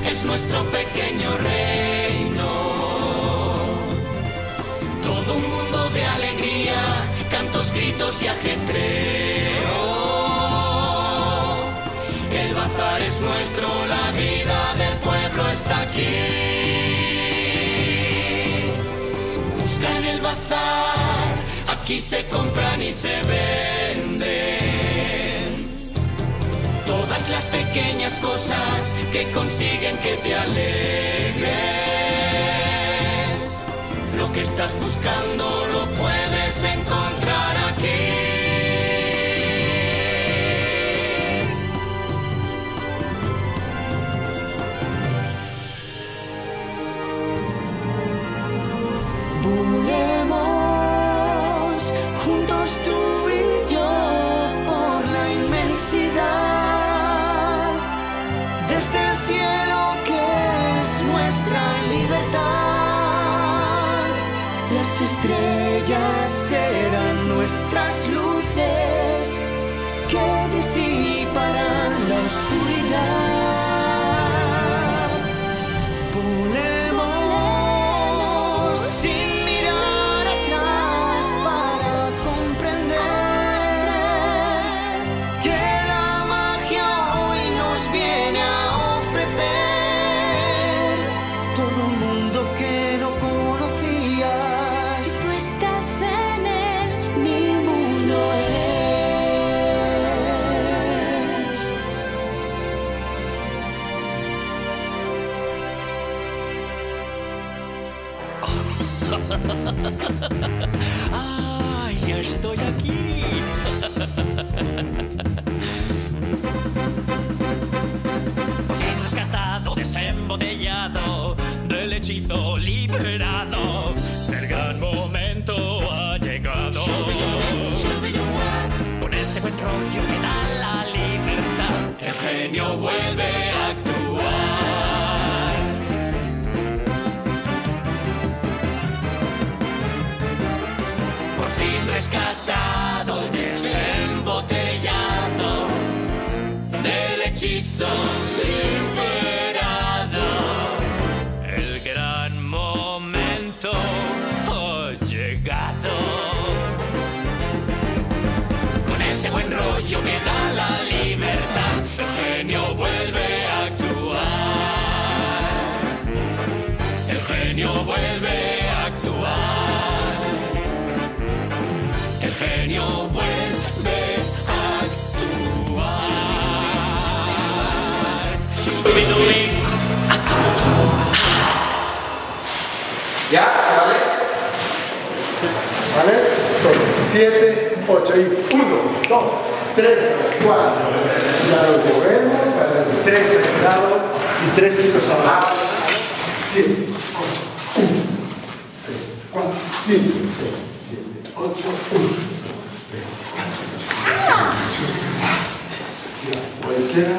es nuestro pequeño reino. Todo un mundo de alegría, cantos, gritos y ajetreo. El bazar es nuestro, la vida del pueblo está aquí. Busca en el bazar, aquí se compran y se venden todas las pequeñas cosas que consiguen que te alegres. Lo que estás buscando lo puedes encontrar aquí. Volemos juntos tú y yo por la inmensidad de este cielo que es nuestra libertad. Las estrellas serán nuestras luces que disiparán la oscuridad. Volemos sin mirar atrás para comprender que la magia hoy nos viene a ofrecer todo un mundo que no conocías. Si tú estás en él, mi mundo es. ¡Ay, ya estoy aquí! Bien rescatado, desembotellado, del hechizo liberado, el gran momento ha llegado. Con ese buen rollo que da la libertad, el genio vuelve a actuar. Por fin rescatado, desembotellado, del hechizo liberado, el gran momento ha llegado. Con ese buen rollo que da la libertad, el genio vuelve a actuar. El genio vuelve a actuar. El genio vuelve a actuar. Shubidubi, ¿Ya? ¿Vale? ¿Vale? 7, 8 y 1, 2, 3, 4. Ya lo movemos. 3 a este lado y 3 chicos ahora. 7, 8, 1, 3, 4, 5, 6, 7, 8, 1, 3, 4, 5, 6, 7, 8. Voltea.